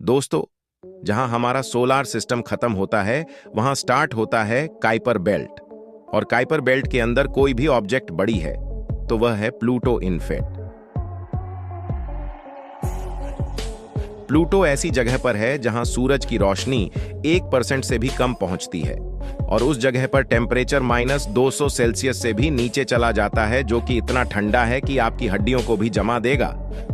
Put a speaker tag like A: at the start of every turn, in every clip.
A: दोस्तों, जहां हमारा सोलार सिस्टम खत्म होता है वहां स्टार्ट होता है काइपर बेल्ट। और काइपर बेल्ट के अंदर कोई भी ऑब्जेक्ट बड़ी है तो वह है प्लूटो इन्फेट। प्लूटो ऐसी जगह पर है जहां सूरज की रोशनी 1% से भी कम पहुंचती है और उस जगह पर टेम्परेचर -200 सेल्सियस से भी नीचे चला जाता है, जो कि इतना ठंडा है कि आपकी हड्डियों को भी जमा देगा।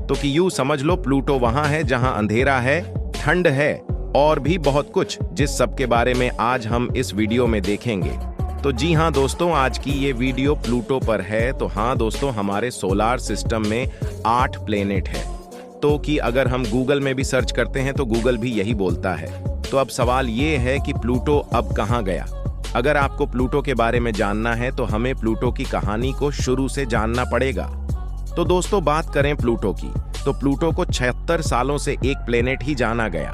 A: तो कि यूं समझ लो, प्लूटो वहां है जहां अंधेरा है, ठंड है और भी बहुत कुछ, जिस सब के बारे में आज हम इस वीडियो में देखेंगे। तो जी हाँ दोस्तों, आज की ये वीडियो प्लूटो पर है। तो हाँ दोस्तों, हमारे सोलार सिस्टम में 8 प्लेनेट है। तो कि अगर हम गूगल में भी सर्च करते हैं तो गूगल भी यही बोलता है। तो अब सवाल ये है कि प्लूटो अब कहाँ गया। अगर आपको प्लूटो के बारे में जानना है तो हमें प्लूटो की कहानी को शुरू से जानना पड़ेगा। तो दोस्तों, बात करें प्लूटो की, तो प्लूटो को 76 सालों से एक प्लेनेट ही जाना गया।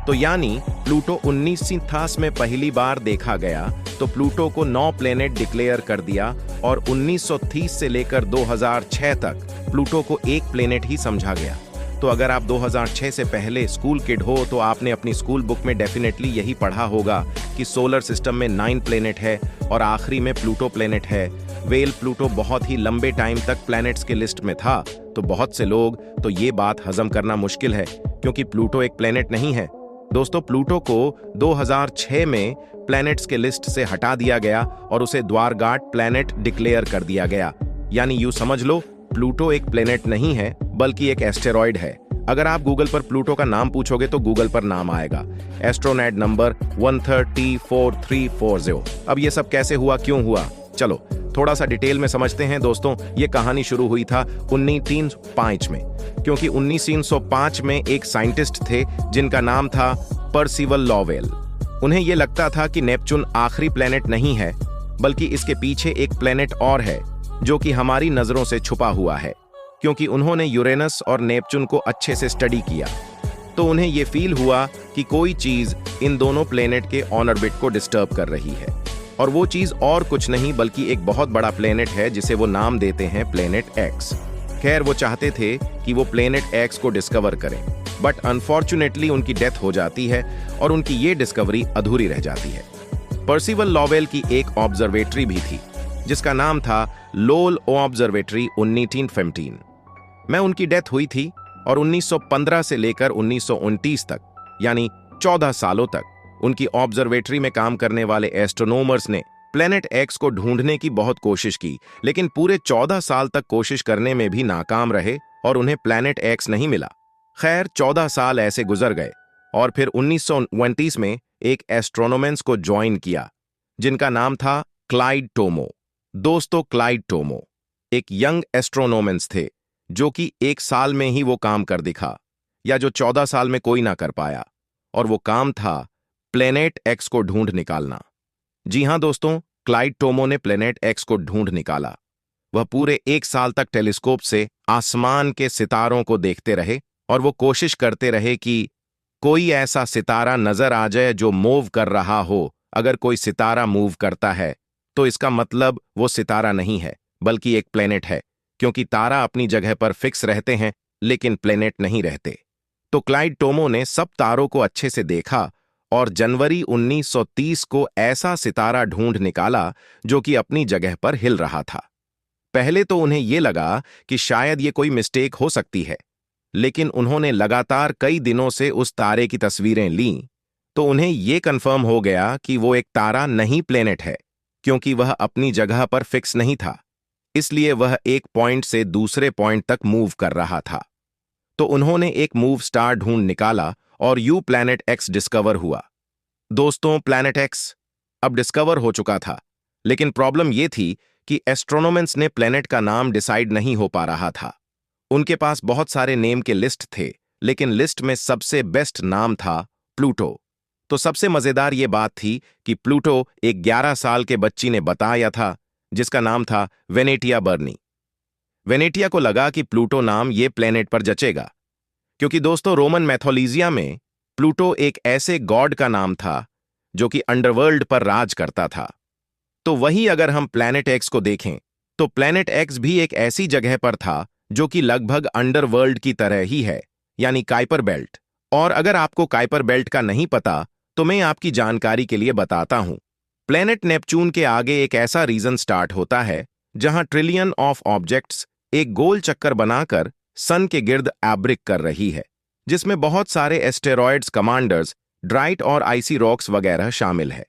A: तो यानी प्लूटो 1930 में पहली बार देखा गया। तो प्लूटो को 9 प्लेनेट डिक्लेयर कर दिया और 1930 से लेकर 2006 तक प्लूटो को एक प्लेनेट ही समझा गया। तो अगर आप 2006 से पहले स्कूल किड हो तो आपने अपनी स्कूल बुक में डेफिनेटली यही पढ़ा होगा कि सोलर सिस्टम में 9 प्लेनेट है और आखिरी में प्लूटो प्लेनेट है। वेल, प्लूटो बहुत ही लंबे टाइम तक प्लैनेट्स के लिस्ट में था। तो बहुत से लोग तो ये बात हजम करना मुश्किल है क्योंकि प्लूटो एक प्लेनेट नहीं है। दोस्तों, प्लूटो को 2006 में प्लैनेट्स के लिस्ट से हटा दिया गया और उसे द्वारगाट प्लैनेट डिक्लेयर कर दिया गया। यानी यूं समझ लो, प्लूटो एक प्लेनेट नहीं है बल्कि एक एस्टेरॉयड है। अगर आप गूगल पर प्लूटो का नाम पूछोगे तो गूगल पर नाम आएगा, एस्ट्रोनॉट नंबर 1304340। अब ये सब कैसे हुआ, क्यों हुआ, चलो थोड़ा सा डिटेल में समझते हैं। दोस्तों, ये कहानी शुरू हुई था 1905 में, क्योंकि 1905 में एक साइंटिस्ट थे जिनका नाम था पर्सिवल लॉवेल। उन्हें यह लगता था कि नेपच्यून आखिरी प्लेनेट नहीं है बल्कि इसके पीछे एक प्लेनेट और है जो कि हमारी नजरों से छुपा हुआ है। क्योंकि उन्होंने यूरेनस और नेपच्यून को अच्छे से स्टडी किया तो उन्हें यह फील हुआ कि कोई चीज इन दोनों प्लेनेट के ऑन ऑर्बिट को डिस्टर्ब कर रही है। और वो चीज और कुछ नहीं बल्कि एक बहुत बड़ा प्लेनेट है जिसे वो नाम देते हैं प्लेनेट एक्स। खैर, वो चाहते थे कि वो प्लेनेट एक्स को डिस्कवर करें, बट अनफॉर्चुनेटली उनकी डेथ हो जाती है और उनकी ये डिस्कवरी अधूरी रह जाती है। पर्सिवल लॉवेल की एक ऑब्जर्वेटरी भी थी जिसका नाम था लोल ऑब्जर्वेटरी 1915 में उनकी डेथ हुई थी और 1915 से लेकर 1929 तक यानी 14 सालों तक उनकी ऑब्जर्वेटरी में काम करने वाले एस्ट्रोनॉमर्स ने प्लेनेट एक्स को ढूंढने की बहुत कोशिश की, लेकिन पूरे 14 साल तक कोशिश करने में भी नाकाम रहे और उन्हें प्लेनेट एक्स नहीं मिला। खैर, 14 साल ऐसे गुजर गए और फिर 1929 में एक एस्ट्रोनॉमर्स को ज्वाइन किया जिनका नाम था क्लाइड टोमो। दोस्तों, क्लाइड टोमो एक यंग एस्ट्रोनॉमर्स थे जो कि 1 साल में ही वो काम कर दिखा, या जो 14 साल में कोई ना कर पाया, और वो काम था प्लेनेट एक्स को ढूंढ निकालना। जी हां दोस्तों, क्लाइड टोमो ने प्लेनेट एक्स को ढूंढ निकाला। वह पूरे 1 साल तक टेलीस्कोप से आसमान के सितारों को देखते रहे और वो कोशिश करते रहे कि कोई ऐसा सितारा नजर आ जाए जो मूव कर रहा हो। अगर कोई सितारा मूव करता है तो इसका मतलब वो सितारा नहीं है बल्कि एक प्लेनेट है, क्योंकि तारा अपनी जगह पर फिक्स रहते हैं लेकिन प्लेनेट नहीं रहते। तो क्लाइड टोमो ने सब तारों को अच्छे से देखा और जनवरी 1930 को ऐसा सितारा ढूंढ निकाला जो कि अपनी जगह पर हिल रहा था। पहले तो उन्हें यह लगा कि शायद ये कोई मिस्टेक हो सकती है, लेकिन उन्होंने लगातार कई दिनों से उस तारे की तस्वीरें लीं तो उन्हें यह कंफर्म हो गया कि वो एक तारा नहीं प्लेनेट है, क्योंकि वह अपनी जगह पर फिक्स नहीं था। इसलिए वह एक पॉइंट से दूसरे पॉइंट तक मूव कर रहा था। तो उन्होंने एक मूव स्टार ढूंढ निकाला और यू प्लैनेट एक्स डिस्कवर हुआ। दोस्तों, प्लैनेट एक्स अब डिस्कवर हो चुका था, लेकिन प्रॉब्लम यह थी कि एस्ट्रोनॉमर्स ने प्लैनेट का नाम डिसाइड नहीं हो पा रहा था। उनके पास बहुत सारे नेम के लिस्ट थे, लेकिन लिस्ट में सबसे बेस्ट नाम था प्लूटो। तो सबसे मजेदार यह बात थी कि प्लूटो एक 11 साल के बच्ची ने बताया था जिसका नाम था वेनेटिया बर्नी। वेनेटिया को लगा कि प्लूटो नाम ये प्लेनेट पर जचेगा, क्योंकि दोस्तों, रोमन मैथोलॉजिया में प्लूटो एक ऐसे गॉड का नाम था जो कि अंडरवर्ल्ड पर राज करता था। तो वही अगर हम प्लैनेट एक्स को देखें तो प्लैनेट एक्स भी एक ऐसी जगह पर था जो कि लगभग अंडरवर्ल्ड की तरह ही है, यानी काइपर बेल्ट, और अगर आपको काइपर बेल्ट का नहीं पता तो मैं आपकी जानकारी के लिए बताता हूं। प्लेनेट नेपच्यून के आगे एक ऐसा रीजन स्टार्ट होता है जहां ट्रिलियन ऑफ ऑब्जेक्ट्स एक गोल चक्कर बनाकर सन के गिर्द एब्रिक कर रही है, जिसमें बहुत सारे एस्टेरॉयड्स, कमांडर्स, ड्राइट और आइसी रॉक्स वगैरह शामिल है।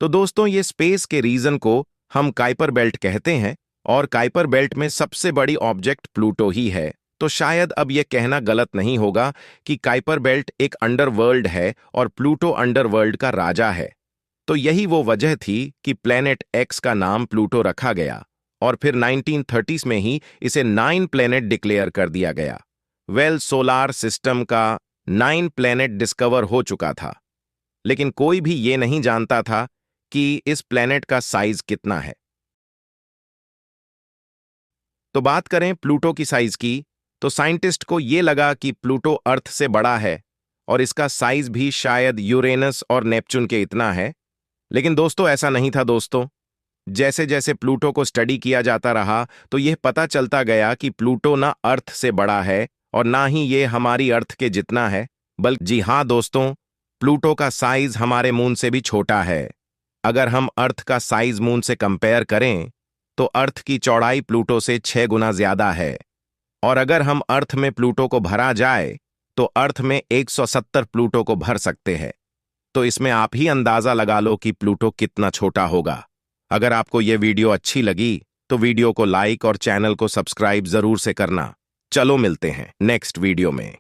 A: तो दोस्तों, ये स्पेस के रीजन को हम काइपर बेल्ट कहते हैं और काइपर बेल्ट में सबसे बड़ी ऑब्जेक्ट प्लूटो ही है। तो शायद अब यह कहना गलत नहीं होगा कि काइपर बेल्ट एक अंडरवर्ल्ड है और प्लूटो अंडरवर्ल्ड का राजा है। तो यही वो वजह थी कि प्लेनेट एक्स का नाम प्लूटो रखा गया और फिर 1930s में ही इसे 9 प्लेनेट डिक्लेयर कर दिया गया। सोलार सिस्टम का 9 प्लेनेट डिस्कवर हो चुका था, लेकिन कोई भी ये नहीं जानता था कि इस प्लेनेट का साइज कितना है। तो बात करें प्लूटो की साइज की, तो साइंटिस्ट को यह लगा कि प्लूटो अर्थ से बड़ा है और इसका साइज भी शायद यूरेनस और नेपच्यून के इतना है। लेकिन दोस्तों, ऐसा नहीं था दोस्तों। जैसे जैसे प्लूटो को स्टडी किया जाता रहा तो यह पता चलता गया कि प्लूटो ना अर्थ से बड़ा है और ना ही ये हमारी अर्थ के जितना है, बल्कि जी हाँ दोस्तों, प्लूटो का साइज हमारे मून से भी छोटा है। अगर हम अर्थ का साइज मून से कंपेयर करें तो अर्थ की चौड़ाई प्लूटो से 6 गुना ज्यादा है और अगर हम अर्थ में प्लूटो को भरा जाए तो अर्थ में 170 प्लूटो को भर सकते हैं। तो इसमें आप ही अंदाजा लगा लो कि प्लूटो कितना छोटा होगा। अगर आपको यह वीडियो अच्छी लगी तो वीडियो को लाइक और चैनल को सब्सक्राइब जरूर से करना। चलो मिलते हैं नेक्स्ट वीडियो में।